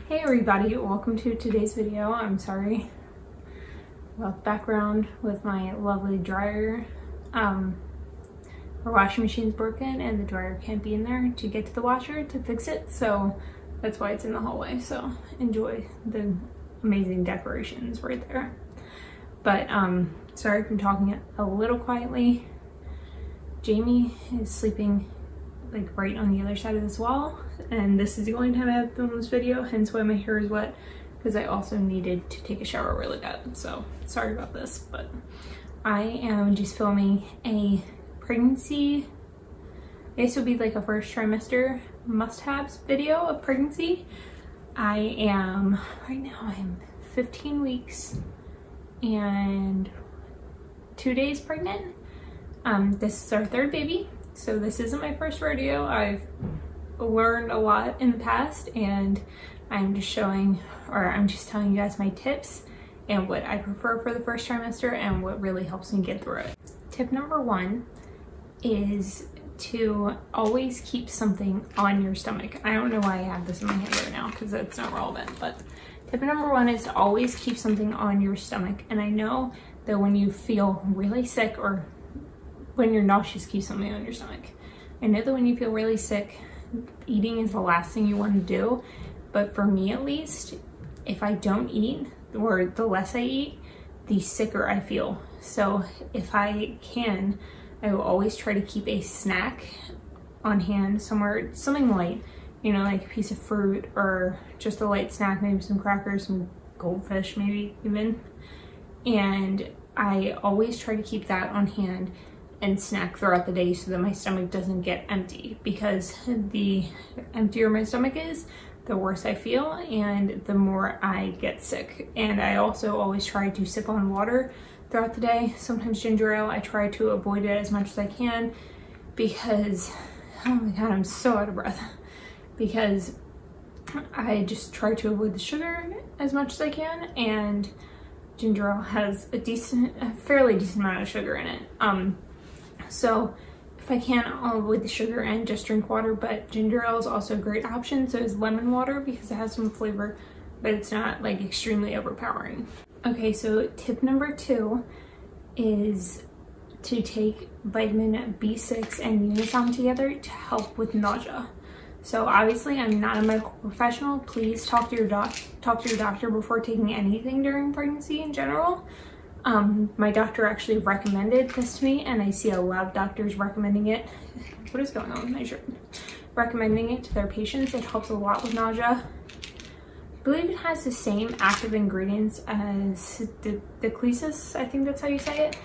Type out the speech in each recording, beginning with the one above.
Hey everybody, welcome to today's video. I'm sorry about the background with my lovely dryer. Our washing machine's broken and the dryer can't be in there to get to the washer to fix it, so that's why it's in the hallway. So enjoy the amazing decorations right there. But sorry if I'm talking a little quietly. Jamie is sleeping like right on the other side of this wall, and this is the only time I have filmed this video, hence why my hair is wet, because I also needed to take a shower really bad. So sorry about this, but I am just filming a pregnancy, this would be like a first trimester must-haves video of pregnancy. Right now I'm 15 weeks and 2 days pregnant. This is our third baby. So this isn't my first rodeo. I've learned a lot in the past, and I'm just telling you guys my tips and what I prefer for the first trimester and what really helps me get through it. Tip number one is to always keep something on your stomach. I don't know why I have this in my hand right now because it's not relevant, but tip number one is to always keep something on your stomach. And I know that when you feel really sick or when you're nauseous, keep something on your stomach. I know that when you feel really sick, eating is the last thing you want to do, but for me at least, if I don't eat, or the less I eat, the sicker I feel. So if I can, I will always try to keep a snack on hand somewhere, something light, you know, like a piece of fruit or just a light snack, maybe some crackers, some goldfish maybe even. And I always try to keep that on hand and snack throughout the day so that my stomach doesn't get empty, because the emptier my stomach is, the worse I feel and the more I get sick. And I also always try to sip on water throughout the day. Sometimes ginger ale, I try to avoid it as much as I can because, oh my god, I'm so out of breath, because I just try to avoid the sugar as much as I can, and ginger ale has a fairly decent amount of sugar in it. So if I can, I'll avoid the sugar and just drink water, but ginger ale is also a great option. So is lemon water because it has some flavor, but it's not like extremely overpowering. Okay, so tip number two is to take vitamin B6 and Unisom together to help with nausea. So obviously I'm not a medical professional. Please talk to your doctor before taking anything during pregnancy in general. My doctor actually recommended this to me, and I see a lot of doctors recommending it. What is going on with my shirt? Recommending it to their patients. It helps a lot with nausea. I believe it has the same active ingredients as Leggings, I think that's how you say it.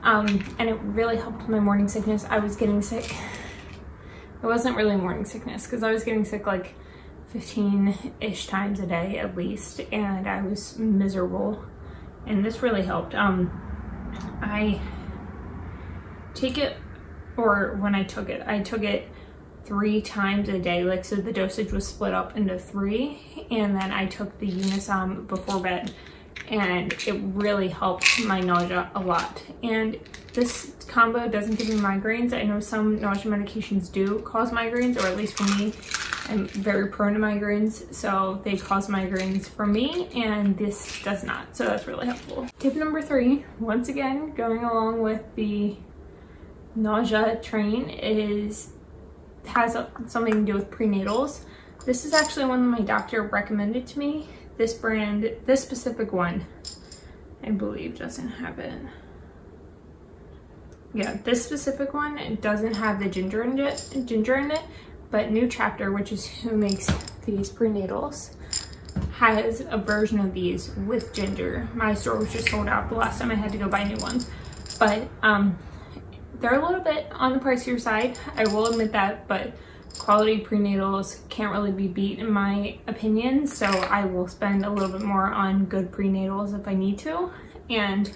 And it really helped with my morning sickness. I was getting sick. It wasn't really morning sickness because I was getting sick like 15-ish times a day at least, and I was miserable. And this really helped. I take it, or when I took it 3 times a day. Like, so the dosage was split up into 3, and then I took the Unisom before bed, and it really helped my nausea a lot. And this combo doesn't give me migraines. I know some nausea medications do cause migraines, or at least for me, I'm very prone to migraines, so they cause migraines for me, and this does not, so that's really helpful. Tip number 3, once again, going along with the nausea train, has something to do with prenatals. This is actually one that my doctor recommended to me. This brand, this specific one, I believe doesn't have it. Yeah, this specific one, it doesn't have the ginger in it, but New Chapter, which is who makes these prenatals, has a version of these with ginger. My store was just sold out the last time I had to go buy new ones. But they're a little bit on the pricier side, I will admit that, but quality prenatals can't really be beat in my opinion, so I will spend a little bit more on good prenatals if I need to. And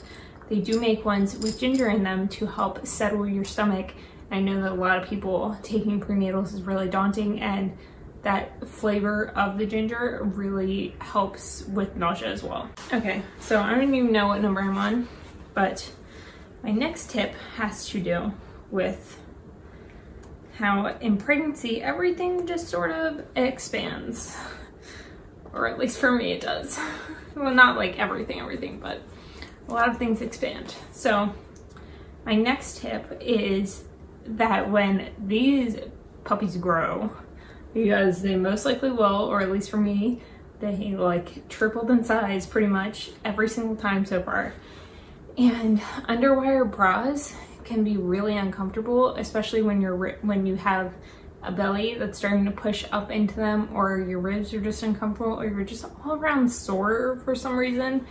they do make ones with ginger in them to help settle your stomach. I know that a lot of people taking prenatals is really daunting, and that flavor of the ginger really helps with nausea as well. Okay, so I don't even know what number I'm on, but my next tip has to do with how in pregnancy everything just sort of expands. or at least for me it does. Well, not like everything, but a lot of things expand. So my next tip is that when these puppies grow, because they most likely will, or at least for me, they like tripled in size pretty much every single time so far. And underwire bras can be really uncomfortable, especially when you have a belly that's starting to push up into them, or your ribs are just uncomfortable, or you're just all around sore for some reason.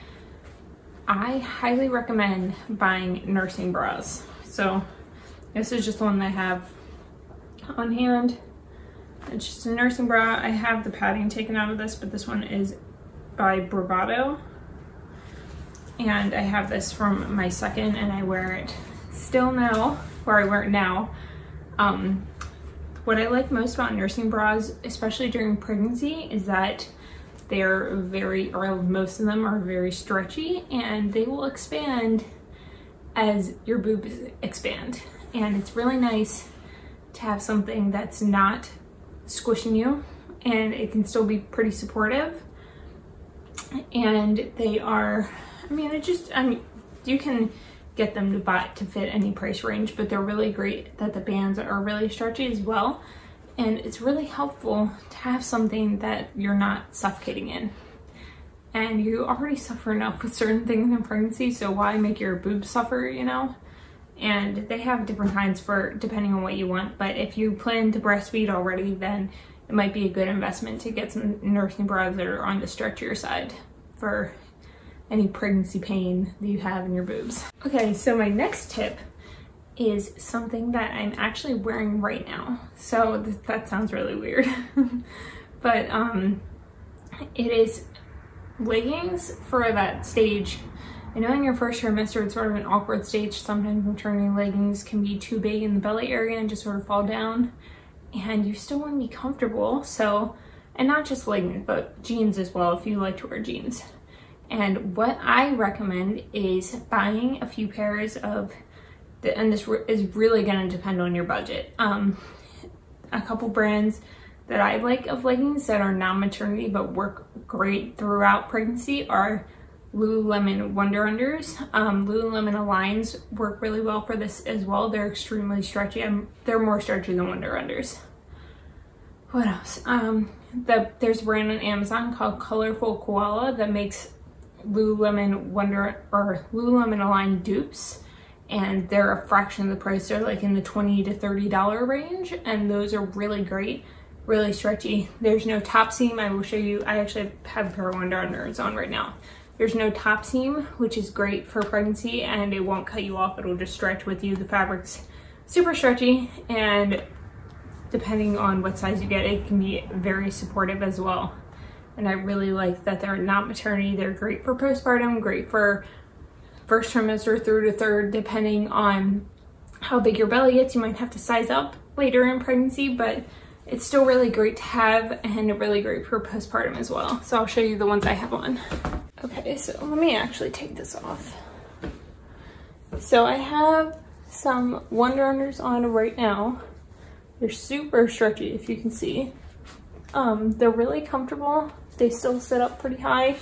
I highly recommend buying nursing bras. So this is just the one that I have on hand. It's just a nursing bra. I have the padding taken out of this, but this one is by Bravado. And I have this from my second, and I wear it still now, or I wear it now. What I like most about nursing bras, especially during pregnancy, is that they're most of them are very stretchy, and they will expand as your boobs expand. And it's really nice to have something that's not squishing you, and it can still be pretty supportive. And they are, you can get them to fit any price range, but they're really great that the bands are really stretchy as well. And it's really helpful to have something that you're not suffocating in. And you already suffer enough with certain things in pregnancy, so why make your boobs suffer, you know? And they have different kinds for depending on what you want, but if you plan to breastfeed already, then it might be a good investment to get some nursing bras that are on the stretchier side for any pregnancy pain that you have in your boobs. Okay, so my next tip is something that I'm actually wearing right now. So that sounds really weird, but it is leggings for that stage. I know in your first trimester it's sort of an awkward stage. Sometimes maternity leggings can be too big in the belly area and just sort of fall down, and you still want to be comfortable. So, and not just leggings, but jeans as well if you like to wear jeans. And what I recommend is buying a few pairs of, and this is really going to depend on your budget. A couple brands that I like of leggings that are non-maternity but work great throughout pregnancy are Lululemon Wonder Unders. Lululemon Aligns work really well for this as well. They're extremely stretchy. They're more stretchy than Wonder Unders. What else? There's a brand on Amazon called Colorful Koala that makes Lululemon Lululemon Align dupes, and they're a fraction of the price. They're like in the $20 to $30 range, and those are really great, really stretchy. There's no top seam. I will show you. I actually have a pair of Wonder Unders on right now. There's no top seam, which is great for pregnancy, and it won't cut you off. It'll just stretch with you. The fabric's super stretchy, and depending on what size you get, it can be very supportive as well. And I really like that they're not maternity. They're great for postpartum, great for first trimester through to third, depending on how big your belly gets. You might have to size up later in pregnancy, but it's still really great to have, and really great for postpartum as well. So I'll show you the ones I have on. Okay, so let me actually take this off. So I have some Wonder Unders on right now. They're super stretchy, if you can see. They're really comfortable. They still sit up pretty high.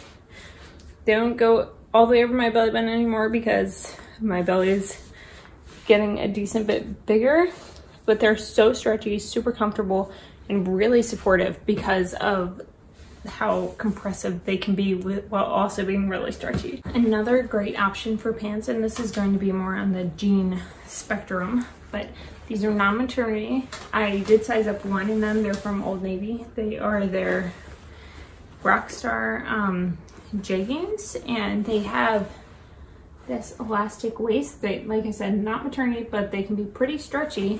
They don't go all the way over my belly button anymore because my belly is getting a decent bit bigger, but they're so stretchy, super comfortable, and really supportive because of how compressive they can be while also being really stretchy. Another great option for pants, and this is going to be more on the jean spectrum, but these are non-maternity. I did size up one in them. They're from Old Navy. They are their Rockstar jeggings, and they have this elastic waist. They, like I said, not maternity, but they can be pretty stretchy.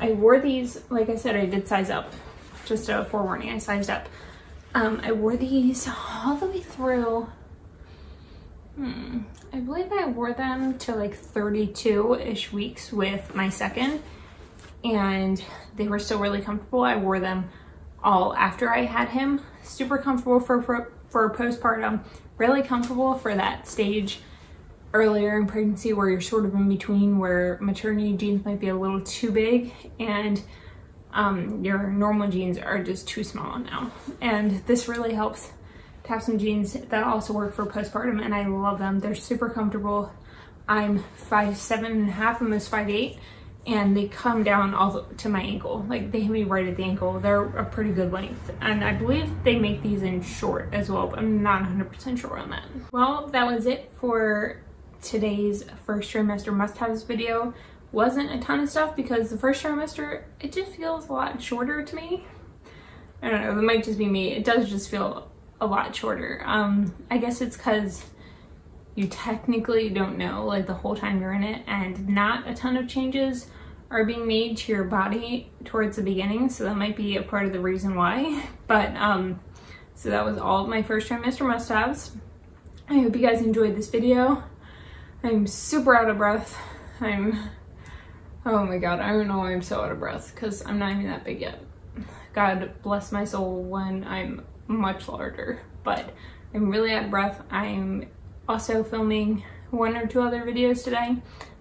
I wore these, like I said, I did size up. Just a forewarning, I sized up. I wore these all the way through, I believe I wore them to like 32-ish weeks with my second, and they were still really comfortable. I wore them all after I had him. Super comfortable for postpartum, really comfortable for that stage earlier in pregnancy where you're sort of in between, where maternity jeans might be a little too big, and your normal jeans are just too small now. And this really helps to have some jeans that also work for postpartum, and I love them. They're super comfortable. I'm 5'7.5", almost 5'8", and they come down all to my ankle. Like, they hit me right at the ankle. They're a pretty good length, and I believe they make these in short as well, but I'm not 100% sure on that. Well, that was it for today's first trimester must-haves video. Wasn't a ton of stuff because the first trimester, it just feels a lot shorter to me. I don't know, it might just be me. It does just feel a lot shorter. I guess it's because you technically don't know, like, the whole time you're in it, and not a ton of changes are being made to your body towards the beginning, so that might be a part of the reason why. But so that was all of my first trimester must-haves. I hope you guys enjoyed this video. I'm super out of breath. Oh my god, I don't know why I'm so out of breath, because I'm not even that big yet. God bless my soul when I'm much larger, but I'm really out of breath. I'm also filming 1 or 2 other videos today,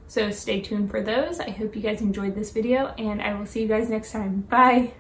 so stay tuned for those. I hope you guys enjoyed this video, and I will see you guys next time. Bye!